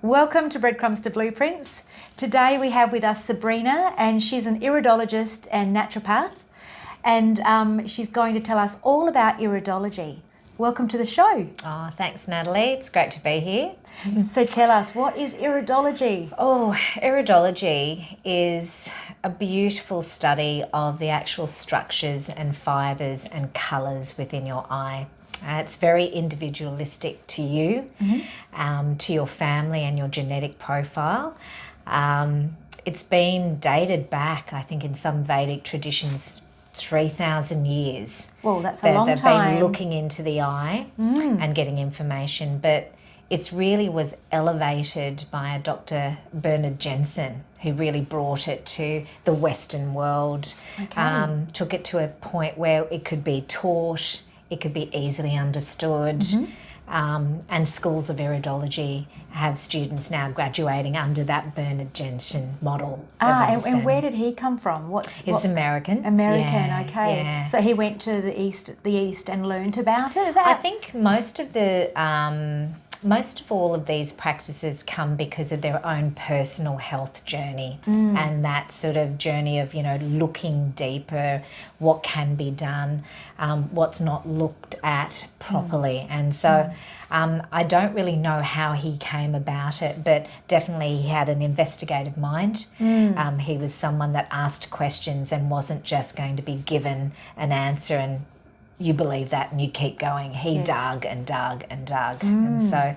Welcome to Breadcrumbs to Blueprints. Today we have with us Sabrina, and she's an iridologist and naturopath, and she's going to tell us all about iridology. Welcome to the show. Oh, thanks, Natalie. It's great to be here. So tell us, what is iridology? Oh, iridology is a beautiful study of the actual structures and fibres and colours within your eye. It's very individualistic to you, to your family and your genetic profile. It's been dated back, I think, in some Vedic traditions, 3,000 years. Well, that's a long They've time. been looking into the eye and getting information, but it really was elevated by a Dr. Bernard Jensen, who really brought it to the Western world, took it to a point where it could be taught, it could be easily understood. And schools of iridology have students now graduating under that Bernard Jensen model. And where did he come from? He was American. American, Yeah, okay. yeah. So he went to the east and learnt about it. Is that? I think most of all of these practices come because of their own personal health journey and that sort of journey of, looking deeper, what can be done, what's not looked at properly. And so I don't really know how he came about it, but definitely he had an investigative mind. He was someone that asked questions and wasn't just going to be given an answer and you believe that and you keep going. He dug and dug and dug. And so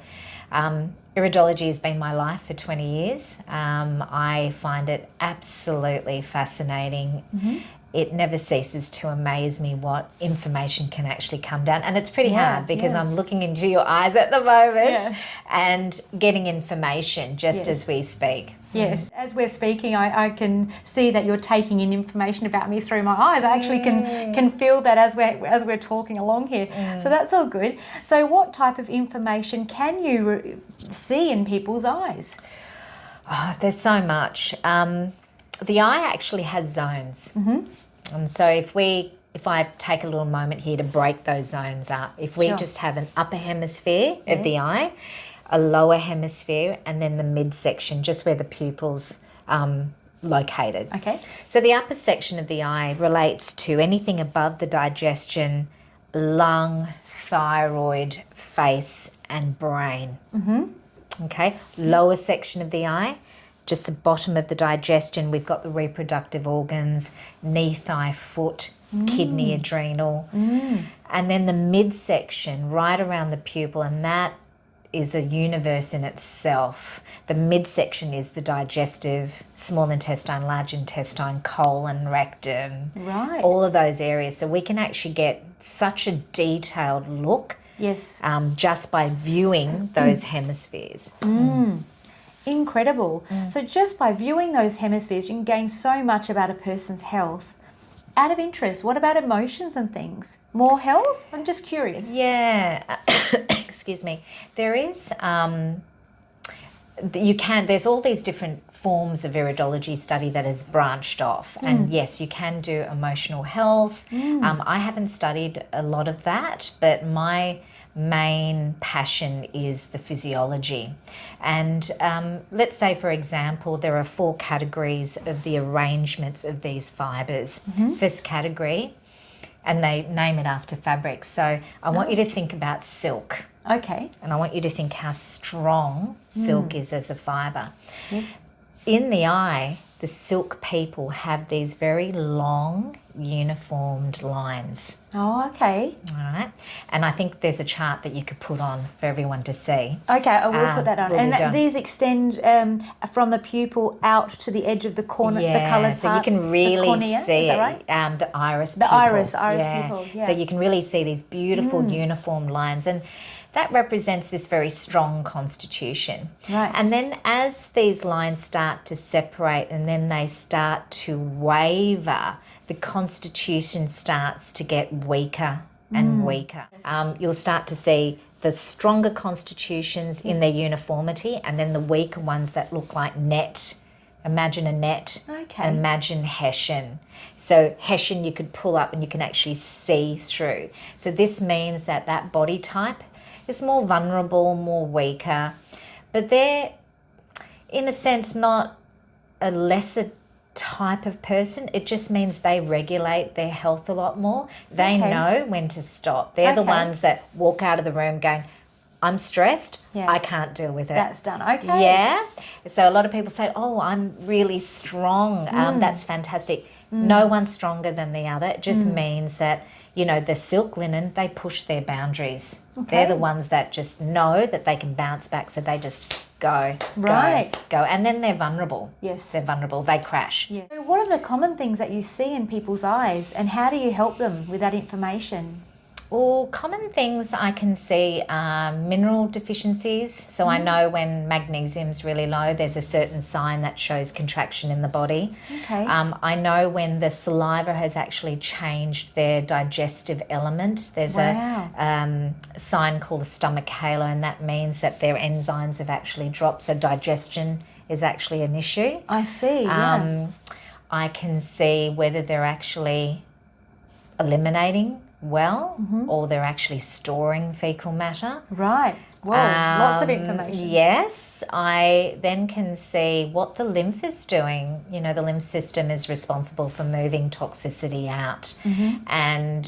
iridology has been my life for 20 years. I find it absolutely fascinating. It never ceases to amaze me what information can actually come down. And it's pretty hard because I'm looking into your eyes at the moment and getting information just as we speak. Yes, as we're speaking, I can see that you're taking in information about me through my eyes. I actually can feel that as we're talking along here. So that's all good. So what type of information can you see in people's eyes? Oh, there's so much. The eye actually has zones. And so if I take a little moment here to break those zones up, if we just have an upper hemisphere of the eye, a lower hemisphere, and then the midsection, just where the pupils located. Okay. So the upper section of the eye relates to anything above the digestion, lung, thyroid, face, and brain. Okay. Lower section of the eye, just the bottom of the digestion, we've got the reproductive organs, knee, thigh, foot, kidney, adrenal. And then the midsection, right around the pupil, and that is a universe in itself. The midsection is the digestive, small intestine, large intestine, colon, rectum, all of those areas. So we can actually get such a detailed look just by viewing those hemispheres. Incredible. So just by viewing those hemispheres, you can gain so much about a person's health. Out of interest, what about emotions and things? More health? I'm just curious. Yeah. Excuse me. There is, there's all these different forms of iridology study that has branched off. And yes, you can do emotional health. I haven't studied a lot of that, but my main passion is the physiology. And let's say, for example, there are 4 categories of the arrangements of these fibres. First category, and they name it after fabrics. So I want you to think about silk. Okay. And I want you to think how strong silk is as a fibre. Yes. In the eye, the silk people have these very long, uniformed lines. Oh, okay. All right. And I think there's a chart that you could put on for everyone to see. Okay, I will put that on. Really And these extend from the pupil out to the edge of the corner, the coloured part. So you can really see is that right? The iris pupil. The iris pupil, yeah. So you can really see these beautiful uniform lines. And that represents this very strong constitution. Right. And then as these lines start to separate and then they start to waver, the constitution starts to get weaker and weaker. You'll start to see the stronger constitutions in their uniformity, and then the weaker ones that look like net. Imagine a net. Okay. Imagine Hessian. So Hessian you could pull up and you can actually see through. So this means that that body type is more vulnerable, more weaker. But they're in a sense, not a lesser type of person. It just means they regulate their health a lot more. They know when to stop. They're the ones that walk out of the room going, I'm stressed, I can't deal with it. That's done. Okay. Yeah. So a lot of people say, oh, I'm really strong. That's fantastic. No one's stronger than the other. It just means that, you know, the silk linen, they push their boundaries. They're the ones that just know that they can bounce back, so they just go. And then they're vulnerable. Yes. They're vulnerable. They crash. Yeah. So what are the common things that you see in people's eyes, and how do you help them with that information? Well, common things I can see are mineral deficiencies. So I know when magnesium's really low, there's a certain sign that shows contraction in the body. Okay. I know when the saliva has actually changed their digestive element. There's a sign called the stomach halo, and that means that their enzymes have actually dropped. So digestion is actually an issue. I see. I can see whether they're actually eliminating well, or they're actually storing fecal matter. Right. Whoa, lots of information. Yes. I then can see what the lymph is doing. You know, the lymph system is responsible for moving toxicity out. And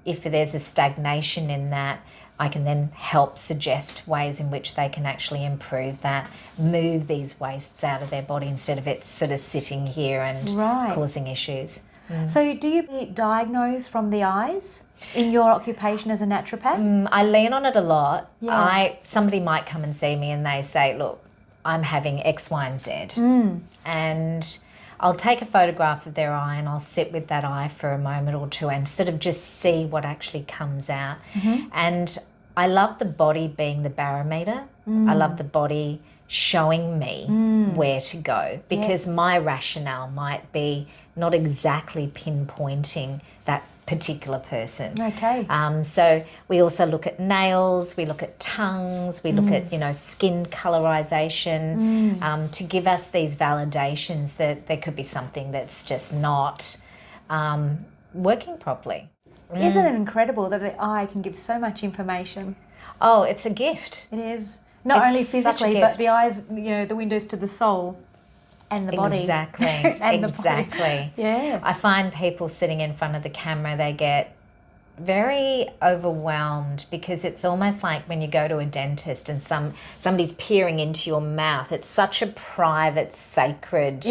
if there's a stagnation in that, I can then help suggest ways in which they can actually improve that, move these wastes out of their body instead of it sort of sitting here and causing issues. So do you diagnose from the eyes in your occupation as a naturopath? I lean on it a lot. Somebody might come and see me and they say, look, I'm having X, Y, and Z. And I'll take a photograph of their eye and I'll sit with that eye for a moment or two and sort of just see what actually comes out. And I love the body being the barometer. I love the body showing me where to go, because my rationale might be not exactly pinpointing that particular person. Okay. So we also look at nails, we look at tongues, we look at, you know, skin colorization, to give us these validations that there could be something that's just not working properly. Isn't it incredible that the eye can give so much information? Oh, it's a gift. It is. Not only physically, but the eyes, you know, the windows to the soul and the body. Exactly. And exactly. Yeah. I find people sitting in front of the camera, they get very overwhelmed, because it's almost like when you go to a dentist and somebody's peering into your mouth. It's such a private, sacred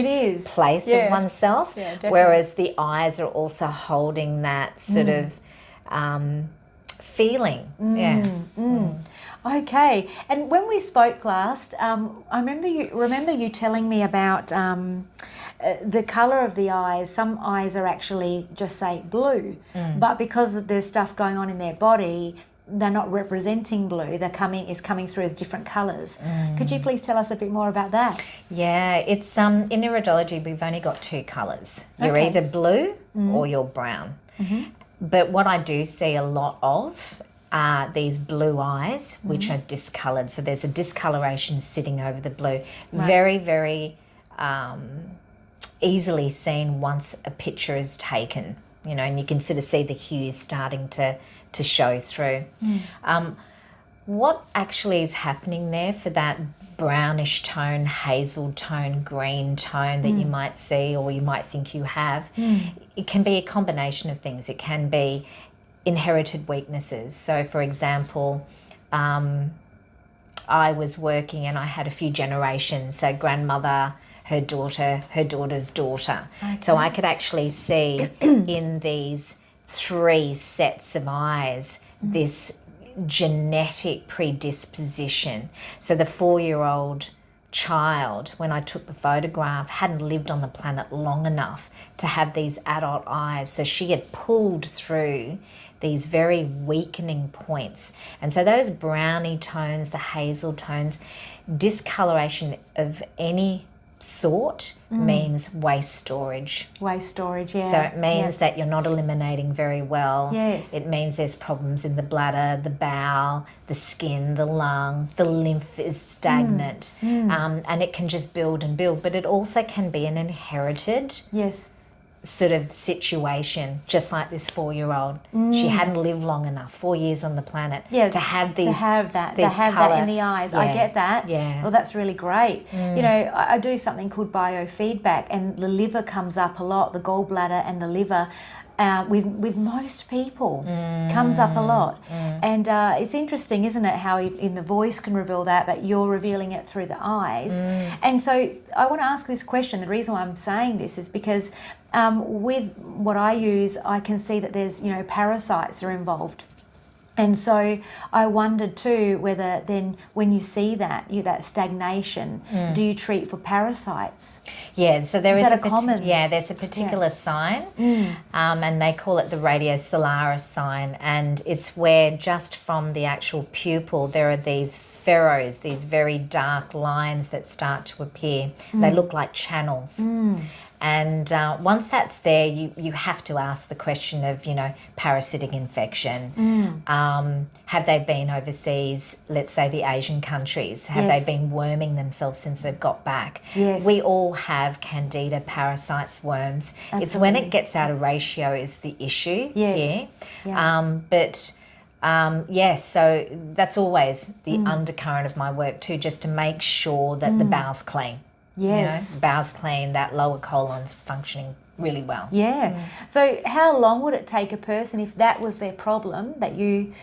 place of oneself, whereas the eyes are also holding that sort of feeling. Okay. And when we spoke last, I remember you telling me about the colour of the eyes. Some eyes are actually just say blue, but because there's stuff going on in their body, they're not representing blue. They're coming through as different colours. Could you please tell us a bit more about that? Yeah, it's in iridology we've only got two colours. You're either blue or you're brown. But what I do see a lot of are these blue eyes, which are discoloured. So there's a discoloration sitting over the blue. Very, very easily seen once a picture is taken, you know, and you can sort of see the hues starting to show through. What actually is happening there for that brownish tone, hazel tone, green tone that you might see or you might think you have, it can be a combination of things. It can be inherited weaknesses. So for example, I was working and I had a few generations, so grandmother, her daughter, her daughter's daughter. So I could actually see in these three sets of eyes this genetic predisposition. So the 4-year-old child, when I took the photograph, hadn't lived on the planet long enough to have these adult eyes. So she had pulled through these very weakening points. And so those brownie tones, the hazel tones, discoloration of any sort means waste storage. Waste storage, yeah. So it means that you're not eliminating very well. Yes. It means there's problems in the bladder, the bowel, the skin, the lung, the lymph is stagnant. And it can just build and build. But it also can be an inherited sort of situation, just like this 4-year-old. She hadn't lived long enough, 4 years on the planet, to have these, to have that in the eyes. Yeah. I get that. Yeah. Well, that's really great. You know, I do something called biofeedback, and the liver comes up a lot, the gallbladder and the liver. With most people comes up a lot, and it's interesting, isn't it, how in the voice can reveal that, but you're revealing it through the eyes. And so I want to ask this question. The reason why I'm saying this is because with what I use, I can see that there's, you know, parasites are involved. And so I wondered too whether then when you see that, that stagnation, do you treat for parasites? Yeah, so there's a particular Yeah. sign, and they call it the radiosolaris sign, and it's where just from the actual pupil there are these furrows, these very dark lines that start to appear. They look like channels. And once that's there, you have to ask the question of, you know, parasitic infection. Have they been overseas, let's say the Asian countries? Have they been worming themselves since they've got back? Yes. We all have candida, parasites, worms. Absolutely. It's when it gets out of ratio is the issue Yes. here. Yes, so that's always the undercurrent of my work too, just to make sure that the bowel's clean. Yes. You know, bowel's clean, that lower colon's functioning really well. Yeah. So how long would it take a person, if that was their problem, that you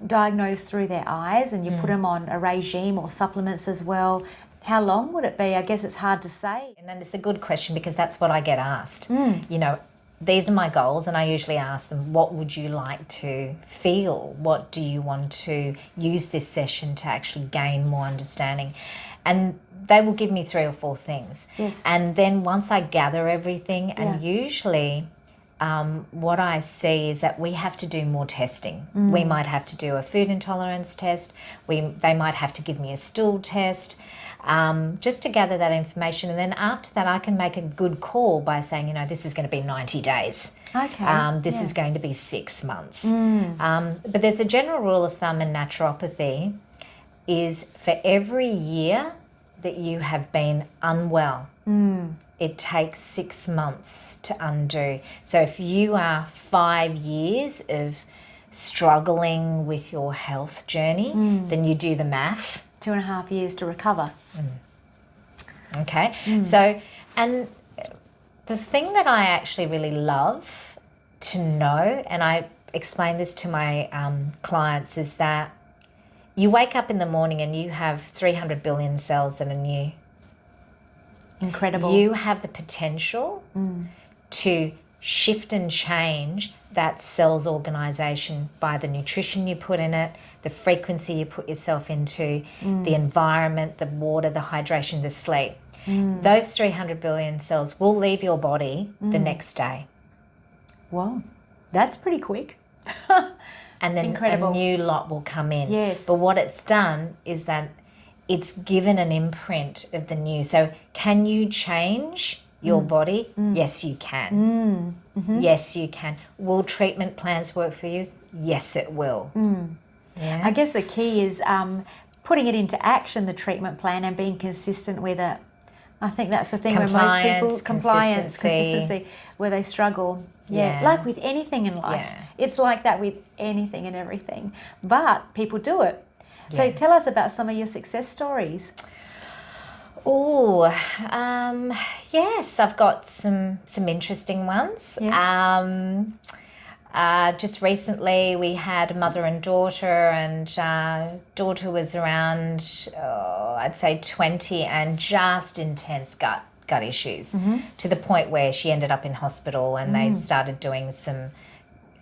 diagnosed through their eyes and you put them on a regime or supplements as well, how long would it be? I guess it's hard to say. And then it's a good question, because that's what I get asked. You know, these are my goals, and I usually ask them, what would you like to feel? What do you want to use this session to actually gain more understanding? And they will give me 3 or 4 things. Yes. And then once I gather everything, and usually what I see is that we have to do more testing. We might have to do a food intolerance test. They might have to give me a stool test, just to gather that information. And then after that, I can make a good call by saying, you know, this is going to be 90 days. Okay. This is going to be 6 months. But there's a general rule of thumb in naturopathy, is for every year that you have been unwell, it takes 6 months to undo. So if you are 5 years of struggling with your health journey, then you do the math. 2.5 years to recover. Okay. So, and the thing that I actually really love to know, and I explain this to my clients, is that you wake up in the morning and you have 300 billion cells that are new. Incredible. You have the potential to shift and change that cell's organisation by the nutrition you put in it, the frequency you put yourself into, the environment, the water, the hydration, the sleep. Those 300 billion cells will leave your body the next day. Wow, that's pretty quick. And then Incredible. a new lot will come in. Yes. But what it's done is that it's given an imprint of the new. So can you change your body? Yes, you can. Yes, you can. Will treatment plans work for you? Yes, it will. Yeah. I guess the key is putting it into action, the treatment plan, and being consistent with it. I think that's the thing where most people, consistency, where they struggle. Yeah, like with anything in life. Yeah. It's like that with anything and everything. But people do it. So Yeah. tell us about some of your success stories. Oh, yes, I've got some interesting ones. Yeah. Just recently we had a mother and daughter, and daughter was around, I'd say 20, and just intense gut issues, to the point where she ended up in hospital, and they started doing some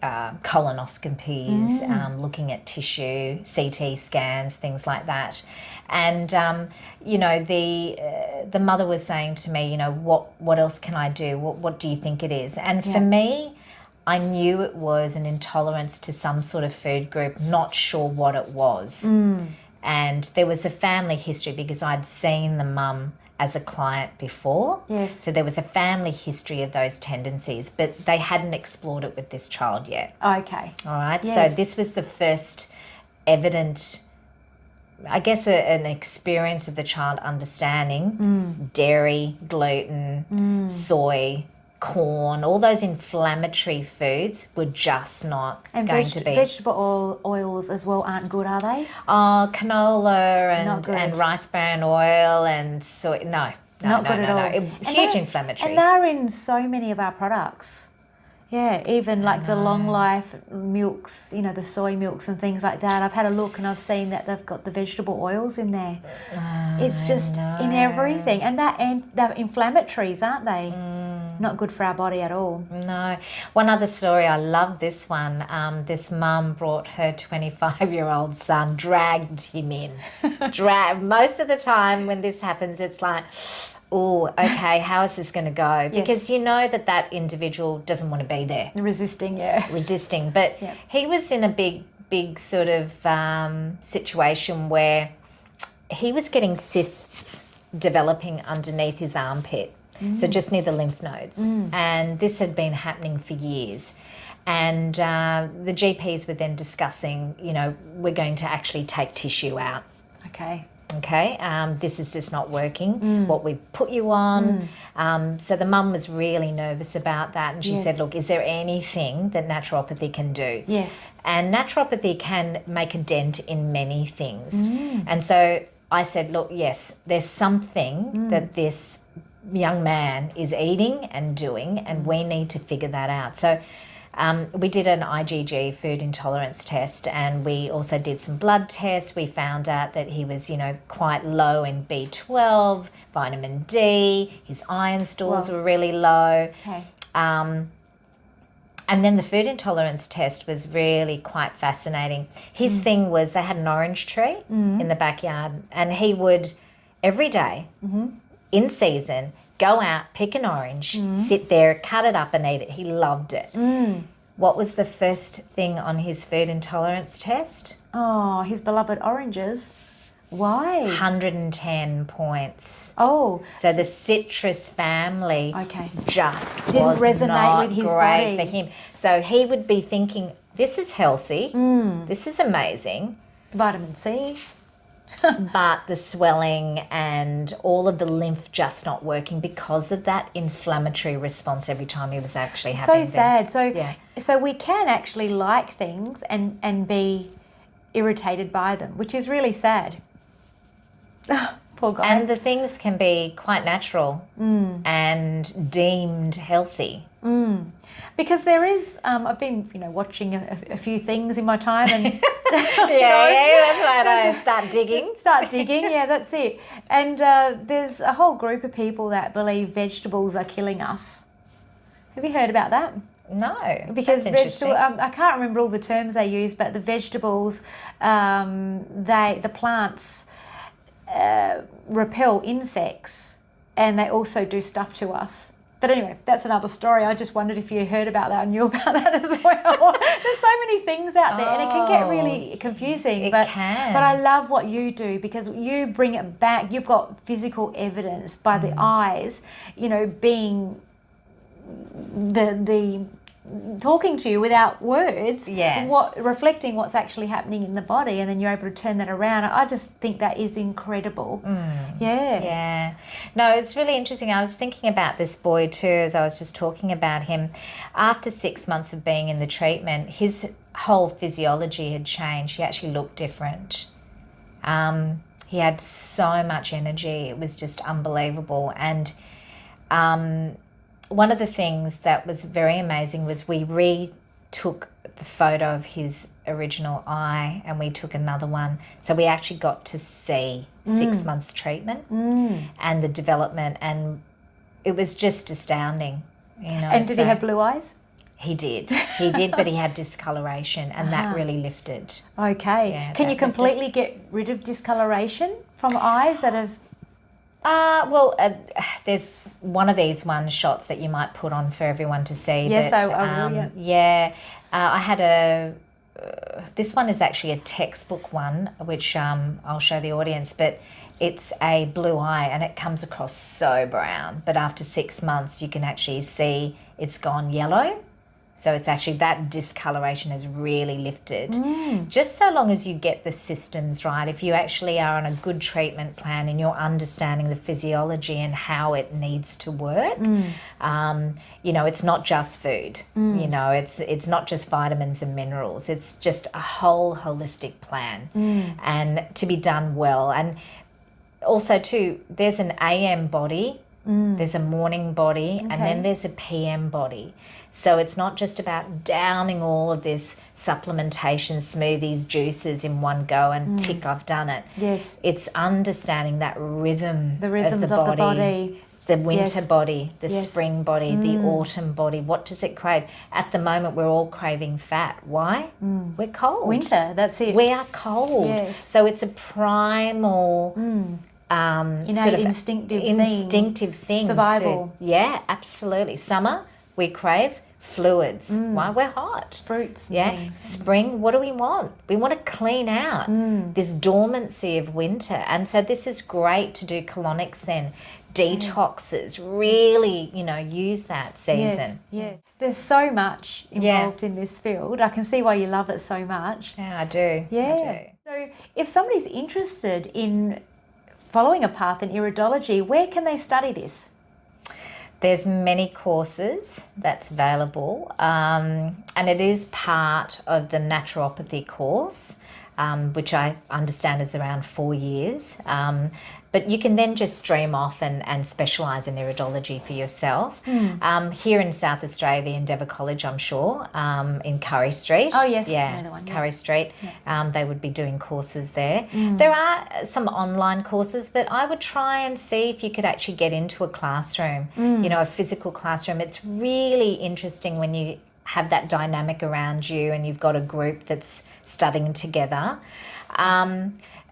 colonoscopies, looking at tissue, CT scans, things like that. And you know, the mother was saying to me, you know, what else can I do? What do you think it is? And for me, I knew it was an intolerance to some sort of food group, not sure what it was. And there was a family history, because I'd seen the mum as a client before. Yes. So there was a family history of those tendencies, but they hadn't explored it with this child yet. Okay. All right. Yes. So this was the first evident, I guess, an experience of the child understanding dairy, gluten, soy, corn, all those inflammatory foods were just not going to be. Vegetable oils as well aren't good, are they? Canola and rice bran oil and soy. No, not good at all. Huge inflammatories. And they're in so many of our products. Yeah, even like the long life milks, you know, the soy milks and things like that. I've had a look and I've seen that they've got the vegetable oils in there. It's just in everything. And they're inflammatories, aren't they? Not good for our body at all. No. One other story, I love this one. This mum brought her 25-year-old son, dragged him in. Most of the time when this happens, it's like, oh, okay, how is this going to go? Because you know that individual doesn't want to be there. Resisting. But he was in a big sort of situation where he was getting cysts developing underneath his armpit. So just near the lymph nodes. And this had been happening for years. And the GPs were then discussing, you know, we're going to actually take tissue out. Okay, this is just not working, what we've put you on. So the mum was really nervous about that. And she said, look, is there anything that naturopathy can do? Yes. And naturopathy can make a dent in many things. And so I said, look, yes, there's something that this young man is eating and doing, and we need to figure that out. So we did an IgG, food intolerance test, and we also did some blood tests. We found out that he was, you know, quite low in B12, vitamin D, his iron stores were really low. And then the food intolerance test was really quite fascinating. His thing was they had an orange tree in the backyard, and he would every day in season go out, pick an orange, sit there, cut it up and eat it. He loved it. What was the first thing on his food intolerance test? Oh, his beloved oranges. Why? 110 points. Oh. So the citrus family just didn't resonate not with his great body. for him. So he would be thinking, this is healthy, this is amazing. Vitamin C. But the swelling and all of the lymph just not working because of that inflammatory response every time he was actually having So sad. So we can actually like things and be irritated by them, which is really sad. Poor guy. And the things can be quite natural and deemed healthy. Because there is, I've been, you know, watching a few things in my time, and that's right. I start digging. Yeah, that's it. And there's a whole group of people that believe vegetables are killing us. Have you heard about that? No, because that's interesting. I can't remember all the terms they use, but the vegetables, the plants repel insects, and they also do stuff to us. But anyway, that's another story. I just wondered if you heard about that and knew about that as well. There's so many things out there, and it can get really confusing. It but can. But I love what you do, because you bring it back. You've got physical evidence by the eyes, you know, being the talking to you without words, reflecting what's actually happening in the body, and then you're able to turn that around. I just think that is incredible. Yeah. No, it's really interesting. I was thinking about this boy too, as I was just talking about him. After 6 months of being in the treatment, his whole physiology had changed. He actually looked different. He had so much energy. It was just unbelievable. And one of the things that was very amazing was we retook the photo of his original eye, and we took another one. So we actually got to see 6 months treatment and the development, and it was just astounding. You know. And did he have blue eyes? He did, but he had discoloration, and that really lifted. Okay. Yeah, can you completely get rid of discoloration from eyes that have... there's one of these shots that you might put on for everyone to see. Yes, but, I will, I had this one is actually a textbook one, which I'll show the audience, but it's a blue eye, and it comes across so brown. But after 6 months, you can actually see it's gone yellow. So it's actually that discoloration has really lifted. Just so long as you get the systems right, if you actually are on a good treatment plan and you're understanding the physiology and how it needs to work, you know, it's not just food. You know, it's not just vitamins and minerals. It's just a whole holistic plan and to be done well. And also too, there's an AM body, there's a morning body, and then there's a PM body. So it's not just about downing all of this supplementation, smoothies, juices in one go and tick, I've done it. Yes. It's understanding that rhythm, The rhythms of the body. The winter body, the spring body, the autumn body. What does it crave? At the moment, we're all craving fat. Why? We're cold. Winter, that's it. We are cold. Yes. So it's a primal... innate sort of instinctive thing. Survival. Yeah, absolutely. Summer, we crave fluids. Why? We're hot. Fruits. Yeah. Things. Spring, what do we want? We want to clean out this dormancy of winter. And so this is great to do colonics then. Detoxes, really, you know, use that season. Yes. There's so much involved in this field. I can see why you love it so much. Yeah, I do. Yeah. I do. So if somebody's interested in following a path in iridology, where can they study this? There's many courses that's available, and it is part of the naturopathy course, which I understand is around 4 years. But you can then just stream off and specialise in iridology for yourself. Here in South Australia, the Endeavour College, I'm sure, in Curry Street. Oh, yes. Yeah, Another one, Curry Street. They would be doing courses there. There are some online courses, but I would try and see if you could actually get into a classroom, you know, a physical classroom. It's really interesting when you have that dynamic around you and you've got a group that's studying together.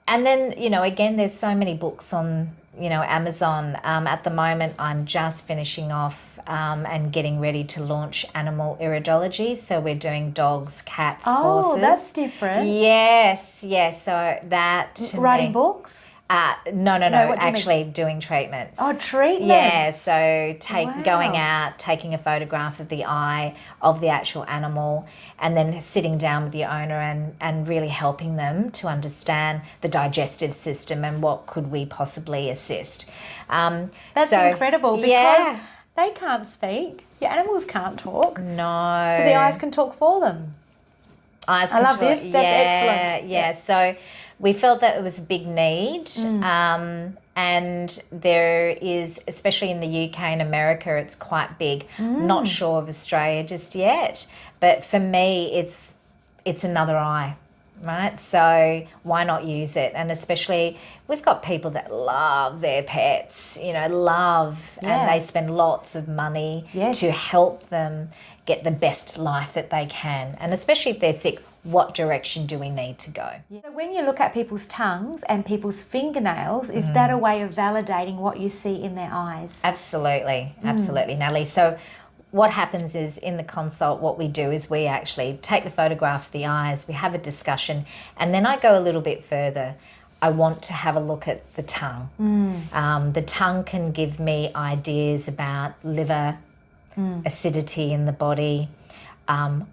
And then, you know, again, there's so many books on, you know, Amazon. At the moment, I'm just finishing off and getting ready to launch animal iridology. So we're doing dogs, cats, horses. Oh, that's different. Yes, yes. So that... Writing books? No, actually doing treatments. Oh, treatments? Yeah, so going out, taking a photograph of the eye of the actual animal and then sitting down with the owner and really helping them to understand the digestive system and what could we possibly assist. That's incredible because they can't speak. Your animals can't talk. No. So the eyes can talk for them. I love this. That's excellent. Yeah, so we felt that it was a big need, and there is, especially in the UK and America, it's quite big. Not sure of Australia just yet, but for me, it's another eye, right? So why not use it? And especially, we've got people that love their pets, you know, and they spend lots of money to help them get the best life that they can. And especially if they're sick, what direction do we need to go? So when you look at people's tongues and people's fingernails, is that a way of validating what you see in their eyes? Absolutely, Natalie. So what happens is in the consult, what we do is we actually take the photograph of the eyes, we have a discussion, and then I go a little bit further. I want to have a look at the tongue. The tongue can give me ideas about liver, acidity in the body,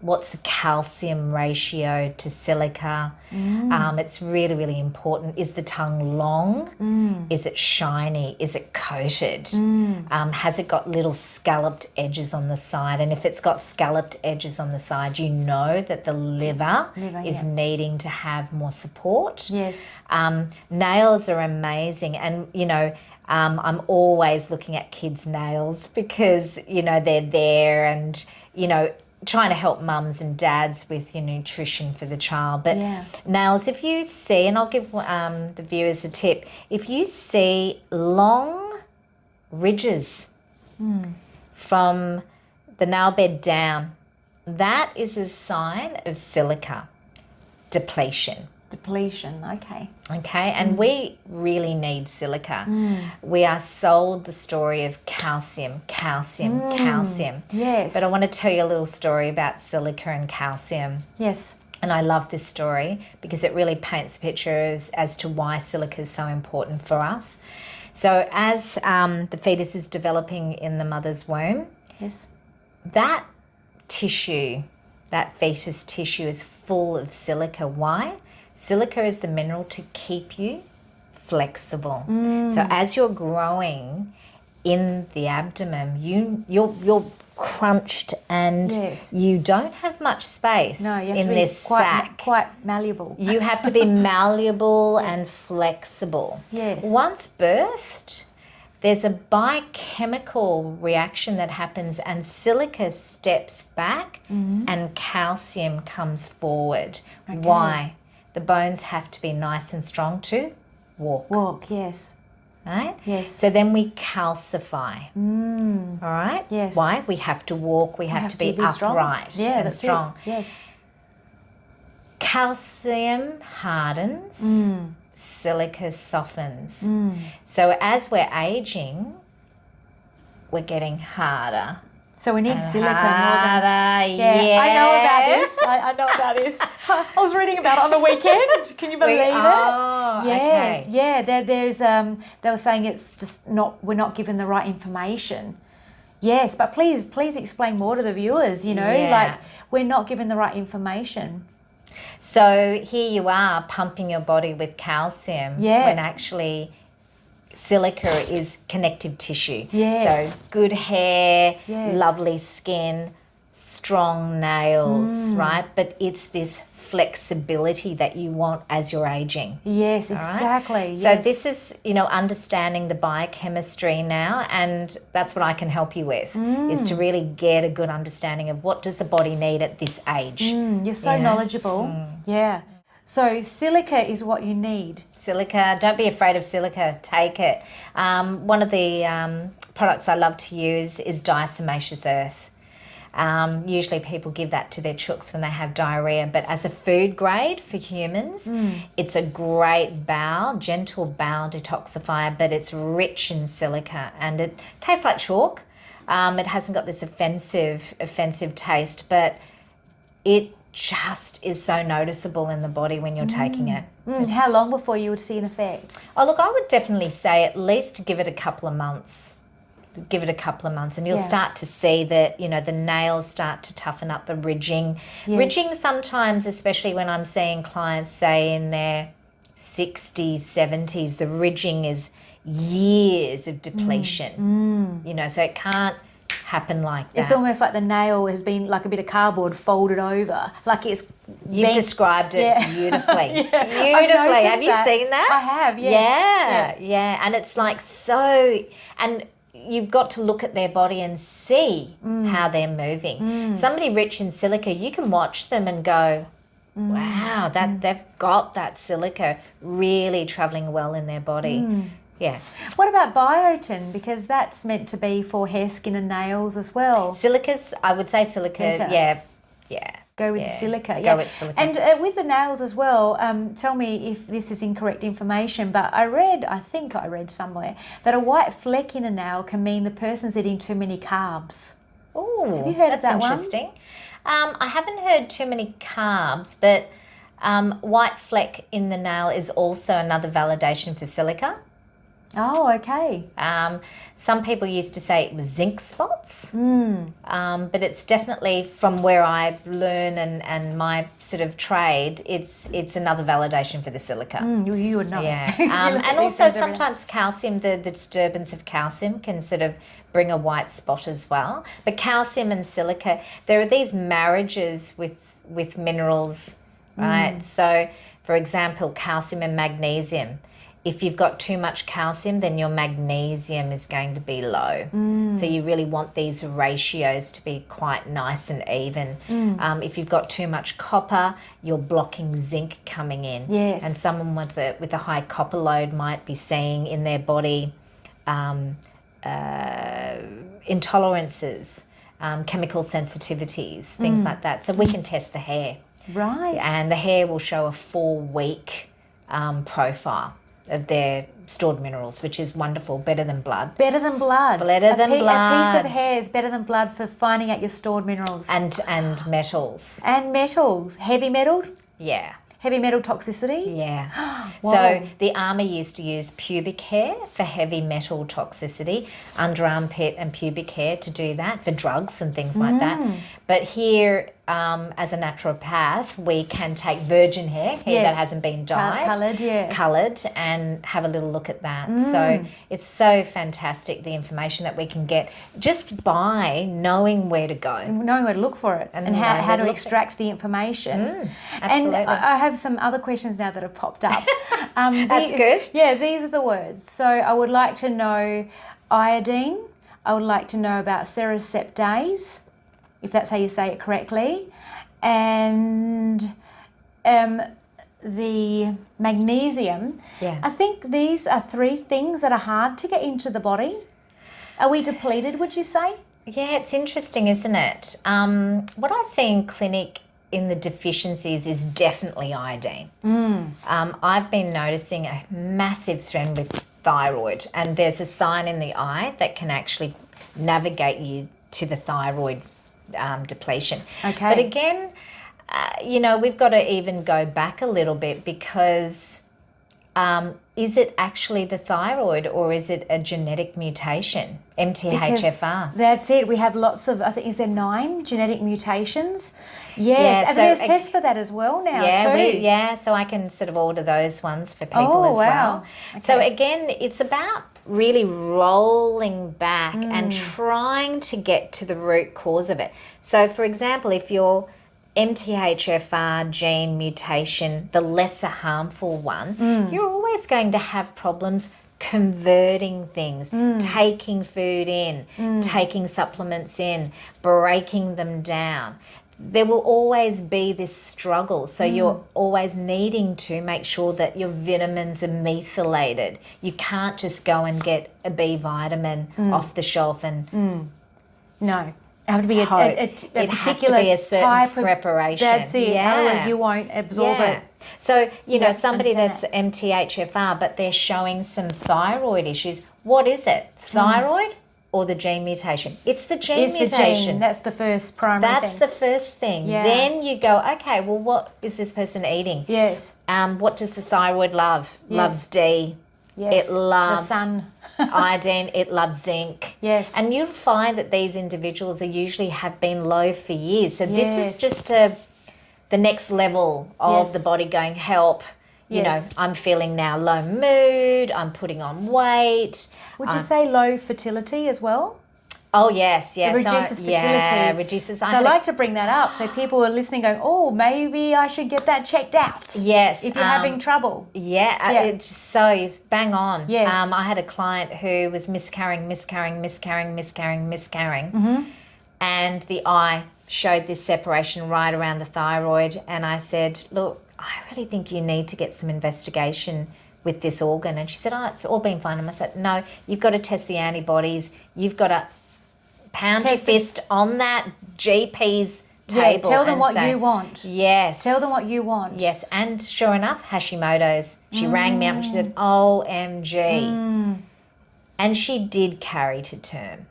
what's the calcium ratio to silica. It's really, really important. Is the tongue long? Is it shiny? Is it coated? Has it got little scalloped edges on the side? And if it's got scalloped edges on the side, you know that the liver is needing to have more support. Yes. Nails are amazing, and you know, I'm always looking at kids' nails because, you know, they're there and, you know, trying to help mums and dads with your nutrition for the child. But nails, if you see, and I'll give the viewers a tip, if you see long ridges from the nail bed down, that is a sign of silica depletion. Okay. Okay, and we really need silica. We are sold the story of calcium. Yes. But I want to tell you a little story about silica and calcium. Yes. And I love this story because it really paints the picture as to why silica is so important for us. So as the fetus is developing in the mother's womb, Yes. that tissue, that fetus tissue is full of silica. Why? Silica is the mineral to keep you flexible. So as you're growing in the abdomen, you're crunched and you don't have much space in this sac. Quite malleable. You have to be malleable and flexible. Yes. Once birthed, there's a biochemical reaction that happens and silica steps back and calcium comes forward. Okay. Why? The bones have to be nice and strong to walk. Walk, yes. Right? Yes. So then we calcify. All right? Yes. Why? We have to walk. We have to be upright and strong. Yes. Calcium hardens. Silica softens. So as we're aging, we're getting harder. So we need silica more than... Yeah, I know about this. I know about this. I was reading about it on the weekend. Can you believe it? Oh, yes, okay. yeah. There's they were saying it's just we're not given the right information. Yes, but please explain more to the viewers. Like we're not given the right information. So here you are pumping your body with calcium when actually silica is connective tissue. Yes. So good hair, lovely skin, strong nails, right? But it's this flexibility that you want as you're aging. Yes, exactly. Right? So this is, understanding the biochemistry now, and that's what I can help you with, is to really get a good understanding of what does the body need at this age. You're so knowledgeable. Yeah. So silica is what you need. Silica, don't be afraid of silica, take it. One of the products I love to use is diatomaceous earth. Usually people give that to their chooks when they have diarrhea, but as a food grade for humans, it's a great gentle bowel detoxifier, but it's rich in silica and it tastes like chalk. It hasn't got this offensive taste, but it just is so noticeable in the body when you're taking it. How long before you would see an effect? Oh, look, I would definitely say at least give it a couple of months. Give it a couple of months and you'll start to see that, the nails start to toughen up, the ridging. Ridging sometimes, especially when I'm seeing clients, say, in their 60s, 70s, the ridging is years of depletion. So it can't happen like that. It's almost like the nail has been like a bit of cardboard folded over. Like it's... You've described it beautifully. Beautifully. Have you seen that? I have, yes. Yeah. And it's like so... And you've got to look at their body and see how they're moving. Somebody rich in silica, you can watch them and go, wow, they've got that silica really traveling well in their body. Yeah. What about biotin? Because that's meant to be for hair, skin and nails as well. Silicas, I would say silica, yeah. Go with the silica. Go with silica. And with the nails as well, tell me if this is incorrect information, but I think I read somewhere that a white fleck in a nail can mean the person's eating too many carbs. Oh, have you heard of that interesting. I haven't heard too many carbs, but white fleck in the nail is also another validation for silica. Oh, okay. Some people used to say it was zinc spots, but it's definitely, from where I've learned and my sort of trade, it's another validation for the silica. You would know. Yeah, and also sometimes calcium, the disturbance of calcium can sort of bring a white spot as well. But calcium and silica, there are these marriages with minerals, right? So, for example, calcium and magnesium. If you've got too much calcium, then your magnesium is going to be low. So you really want these ratios to be quite nice and even. If you've got too much copper, you're blocking zinc coming in. Yes. And someone with a high copper load might be seeing in their body intolerances, chemical sensitivities, things like that. So we can test the hair. Right. And the hair will show a 4-week profile of their stored minerals, which is wonderful, better than blood. Better than blood. Better than blood. A piece of hair is better than blood for finding out your stored minerals. And metals. And metals. Heavy metal? Yeah. Heavy metal toxicity? Yeah. Whoa. So the army used to use pubic hair for heavy metal toxicity, under armpit and pubic hair to do that for drugs and things like that. But here, as a naturopath, we can take virgin hair that hasn't been dyed, coloured, and have a little look at that. So it's so fantastic, the information that we can get just by knowing where to go. Knowing where to look for it and how to extract the information. Absolutely. And I have some other questions now that have popped up. That's good. Yeah, these are the words. So I would like to know iodine. I would like to know about seroseptase, if that's how you say it correctly. And the magnesium. Yeah. I think these are 3 things that are hard to get into the body. Are we depleted, would you say? Yeah, it's interesting, isn't it? What I see in clinic in the deficiencies is definitely iodine. I've been noticing a massive trend with thyroid, and there's a sign in the eye that can actually navigate you to the thyroid depletion. Okay. But again, we've got to even go back a little bit, because is it actually the thyroid, or is it a genetic mutation, MTHFR? Because that's it. We have lots of, I think, is there 9 genetic mutations? Yes, and there's tests for that as well now too. So I can sort of order those ones for people as well. Okay. So again, it's about really rolling back and trying to get to the root cause of it. So for example, if your MTHFR gene mutation, the lesser harmful one, you're always going to have problems converting things, taking food in, taking supplements in, breaking them down. There will always be this struggle. So you're always needing to make sure that your vitamins are methylated. You can't just go and get a B vitamin off the shelf and... No. It have to be a particular type of preparation. That's it. Yeah. Otherwise you won't absorb it. So, somebody that's MTHFR, but they're showing some thyroid issues. What is it? Thyroid or the gene mutation? It's the gene mutation. That's the first primary thing. That's the first thing. Yeah. Then you go, okay, well, what is this person eating? Yes. What does the thyroid love? Yes. Loves D. Yes. It loves the sun. iodine, it loves zinc. Yes. And you'll find that these individuals usually have been low for years. So this is just the next level of the body going, help. I'm feeling now low mood, I'm putting on weight. Would you say low fertility as well? Oh, yes. It reduces fertility. Yeah, reduces. So I like to bring that up so people are listening going, oh, maybe I should get that checked out. Yes. If you're having trouble. Yeah, it's so bang on. Yes. I had a client who was miscarrying. And the eye showed this separation right around the thyroid. And I said, look, I really think you need to get some investigation with this organ. And she said, it's all been fine. And I said, no, you've got to test the antibodies. You've got to pound your fist on that GP's table. Tell them what you want. Yes. Tell them what you want. Yes. And sure enough, Hashimoto's. She rang me up and she said, OMG. And she did carry to term.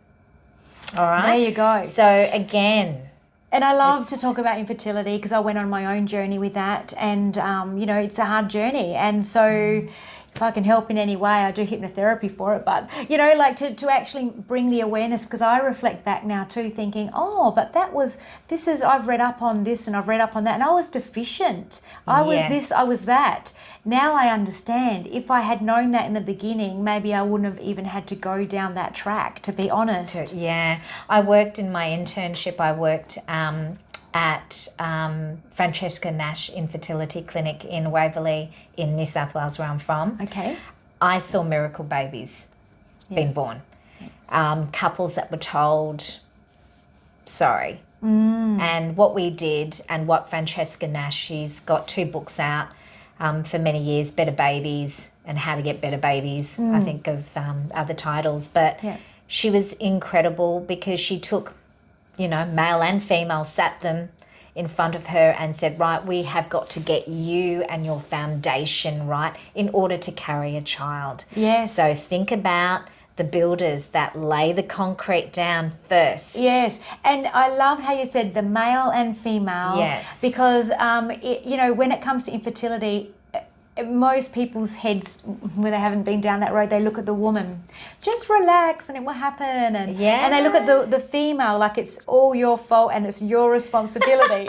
All right. There you go. So again. And I love to talk about infertility because I went on my own journey with that. And, it's a hard journey. And so if I can help in any way, I do hypnotherapy for it. But, to actually bring the awareness, because I reflect back now too thinking, but I've read up on this and I've read up on that and I was deficient. I was this, I was that. Now I understand. If I had known that in the beginning, maybe I wouldn't have even had to go down that track, to be honest. Yeah. I worked in my internship, at Francesca Nash Infertility Clinic in Waverley in New South Wales, where I'm from. Okay. I saw miracle babies being born. Couples that were told, sorry. And what we did and what Francesca Nash, she's got 2 books out for many years, Better Babies and How to Get Better Babies, I think of other titles. But she was incredible because she took male and female, sat them in front of her and said, right, we have got to get you and your foundation right in order to carry a child. Yes. So think about the builders that lay the concrete down first. Yes, and I love how you said the male and female. Yes. Because, you know, when it comes to infertility, most people's heads, when they haven't been down that road, they look at the woman, just relax and it will happen. And, and they look at the female like it's all your fault and it's your responsibility.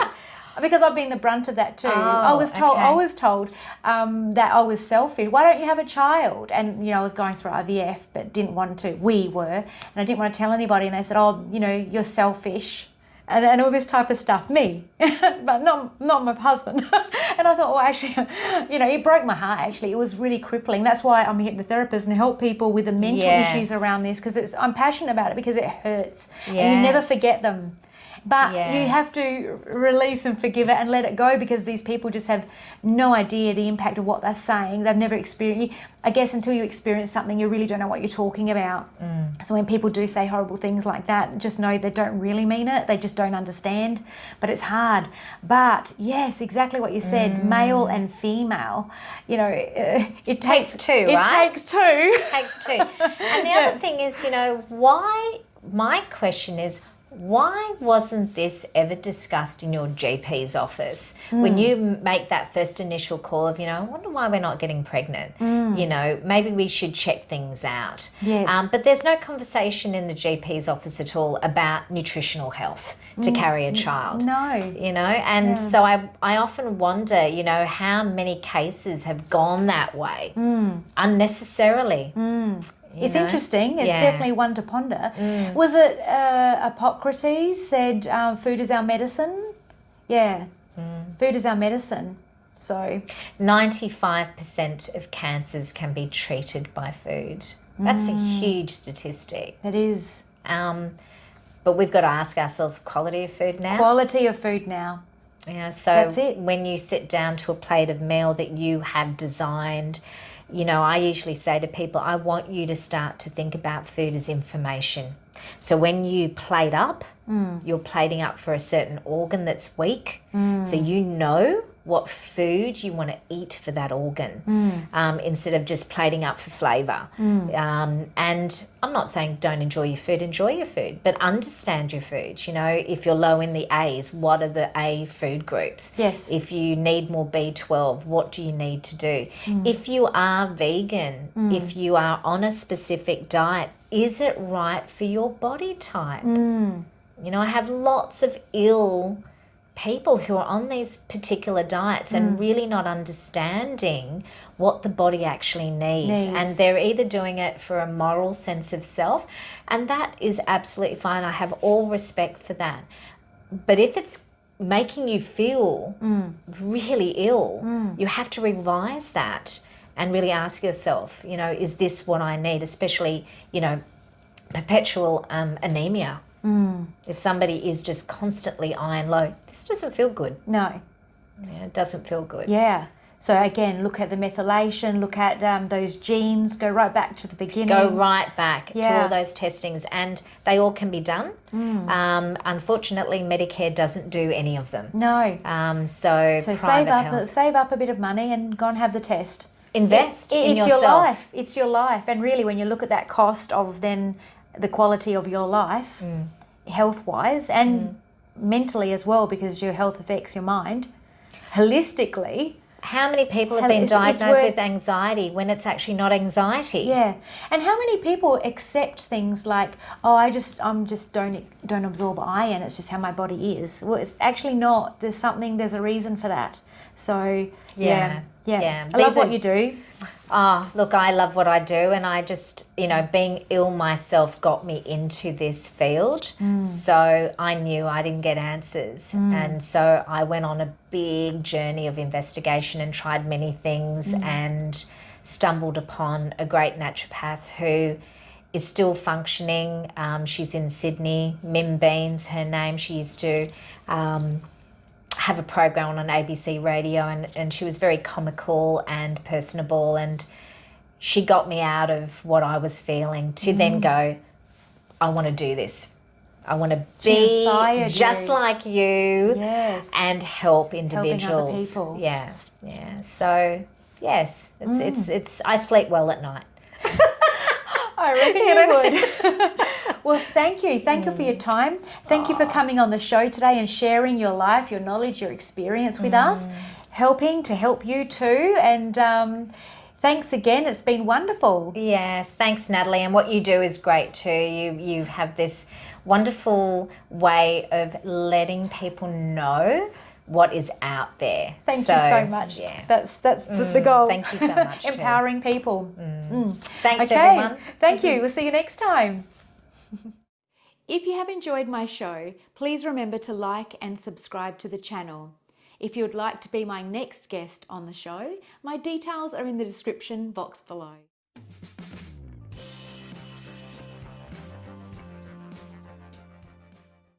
Because I've been the brunt of that too. I was told that I was selfish. Why don't you have a child? And, you know, I was going through IVF, but didn't want to. We were. And I didn't want to tell anybody. And they said, oh, you know, you're selfish. And all this type of stuff. Me. But not my husband. And I thought, well, actually, you know, it broke my heart, actually. It was really crippling. That's why I'm a hypnotherapist and help people with the mental issues around this. Because I'm passionate about it because it hurts. And you never forget them. But you have to release and forgive it and let it go, because these people just have no idea the impact of what they're saying. They've never experienced, I guess until you experience something, you really don't know what you're talking about. So when people do say horrible things like that, just know they don't really mean it. They just don't understand. But it's hard. But yes, exactly what you said, male and female, you know, it takes two, right? It takes two. It takes two. And the other thing is, you know, my question is, why wasn't this ever discussed in your GP's office? When you make that first initial call of, you know, I wonder why we're not getting pregnant. You know, maybe we should check things out. Yes. But there's no conversation in the GP's office at all about nutritional health to carry a child. No. You know, and so I often wonder, you know, how many cases have gone that way unnecessarily. It's interesting. It's definitely one to ponder. Was it Hippocrates said food is our medicine? Yeah, food is our medicine. So 95% of cancers can be treated by food. That's a huge statistic. It is. But we've got to ask ourselves, quality of food now? Quality of food now. Yeah, so that's it. When you sit down to a plate of meal that you have designed, you know, I usually say to people, I want you to start to think about food as information. So when you plate up, you're plating up for a certain organ that's weak. So you know what food you want to eat for that organ, instead of just plating up for flavour. And I'm not saying don't enjoy your food, but understand your food. You know, if you're low in the A's, what are the A food groups? Yes. If you need more B12, what do you need to do? If you are vegan, if you are on a specific diet, is it right for your body type? You know, I have lots of ill people who are on these particular diets and really not understanding what the body actually needs. And they're either doing it for a moral sense of self, and that is absolutely fine. I have all respect for that. But if it's making you feel really ill, you have to revise that and really ask yourself, you know, is this what I need? Especially, you know, perpetual anemia. If somebody is just constantly iron low, this doesn't feel good. No. Yeah, it doesn't feel good. Yeah. So again, look at the methylation, look at those genes, go right back to the beginning. Go right back to all those testings, and they all can be done. Unfortunately, Medicare doesn't do any of them. No. So save up a bit of money and go and have the test. Invest in yourself. It's your life. It's your life. And really, when you look at that cost of then the quality of your life, health-wise and mentally as well, because your health affects your mind, holistically. How many people have been diagnosed with anxiety when it's actually not anxiety? Yeah. And how many people accept things like, oh, I just don't absorb iron, it's just how my body is. Well, it's actually not. There's a reason for that. So yeah. I love what you do. Oh, look, I love what I do, and I just, you know, being ill myself got me into this field. So I knew I didn't get answers. And so I went on a big journey of investigation and tried many things and stumbled upon a great naturopath who is still functioning. She's in Sydney, Mim Bean's her name. She used to have a program on ABC radio, and she was very comical and personable, and she got me out of what I was feeling to then go, I want to do this. I want to be just like you and help individuals. Helping other people. Yeah. So yes, it's I sleep well at night. I reckon you would. Well, thank you. Thank you for your time. Thank you for coming on the show today and sharing your life, your knowledge, your experience with us, helping to help you too. And thanks again. It's been wonderful. Yes, thanks, Natalie. And what you do is great too. You have this wonderful way of letting people know what is out there. Thank you so much. Yeah. That's the goal. Thank you so much. Empowering people. Thanks, Okay. everyone. Thank you. We'll see you next time. If you have enjoyed my show, please remember to like and subscribe to the channel. If you would like to be my next guest on the show, my details are in the description box below.